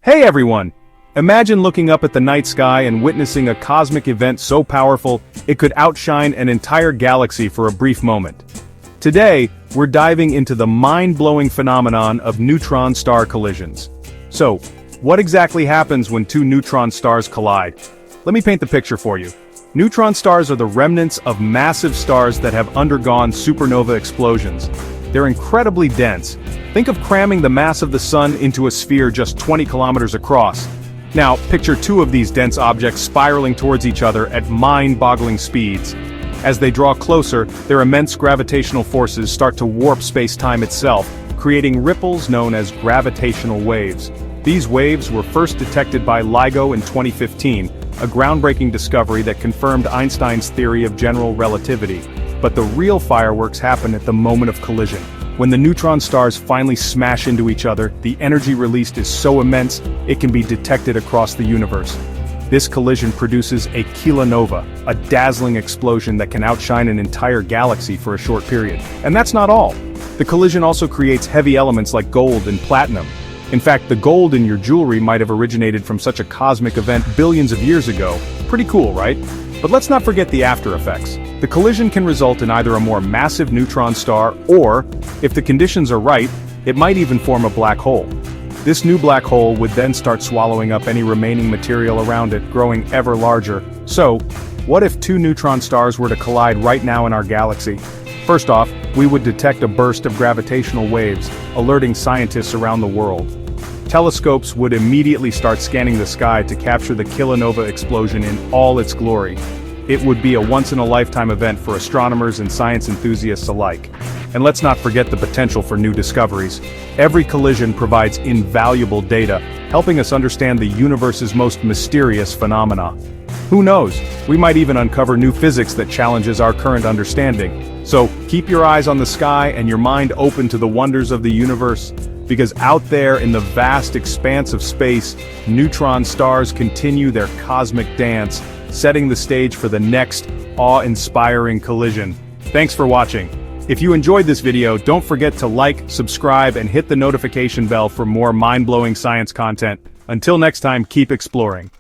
Hey everyone! Imagine looking up at the night sky and witnessing a cosmic event so powerful, it could outshine an entire galaxy for a brief moment. Today, we're diving into the mind-blowing phenomenon of neutron-star collisions. So, what exactly happens when two neutron stars collide? Let me paint the picture for you. Neutron stars are the remnants of massive stars that have undergone supernova explosions. They're incredibly dense. Think of cramming the mass of the sun into a sphere just 20 kilometers across. Now, picture two of these dense objects spiraling towards each other at mind-boggling speeds. As they draw closer, their immense gravitational forces start to warp space-time itself, creating ripples known as gravitational waves. These waves were first detected by LIGO in 2015, a groundbreaking discovery that confirmed Einstein's theory of general relativity. But the real fireworks happen at the moment of collision. When the neutron stars finally smash into each other, the energy released is so immense, it can be detected across the universe. This collision produces a kilonova, a dazzling explosion that can outshine an entire galaxy for a short period. And that's not all. The collision also creates heavy elements like gold and platinum. In fact, the gold in your jewelry might have originated from such a cosmic event billions of years ago. Pretty cool, right? But let's not forget the after effects. The collision can result in either a more massive neutron star or, if the conditions are right, it might even form a black hole. This new black hole would then start swallowing up any remaining material around it, growing ever larger. So, what if two neutron stars were to collide right now in our galaxy? First off, we would detect a burst of gravitational waves, alerting scientists around the world. Telescopes would immediately start scanning the sky to capture the kilonova explosion in all its glory. It would be a once-in-a-lifetime event for astronomers and science enthusiasts alike. And let's not forget the potential for new discoveries. Every collision provides invaluable data, helping us understand the universe's most mysterious phenomena. Who knows, we might even uncover new physics that challenges our current understanding. So, keep your eyes on the sky and your mind open to the wonders of the universe. Because out there in the vast expanse of space, neutron stars continue their cosmic dance, setting the stage for the next awe-inspiring collision. Thanks for watching. If you enjoyed this video, don't forget to like, subscribe, and hit the notification bell for more mind-blowing science content. Until next time, keep exploring.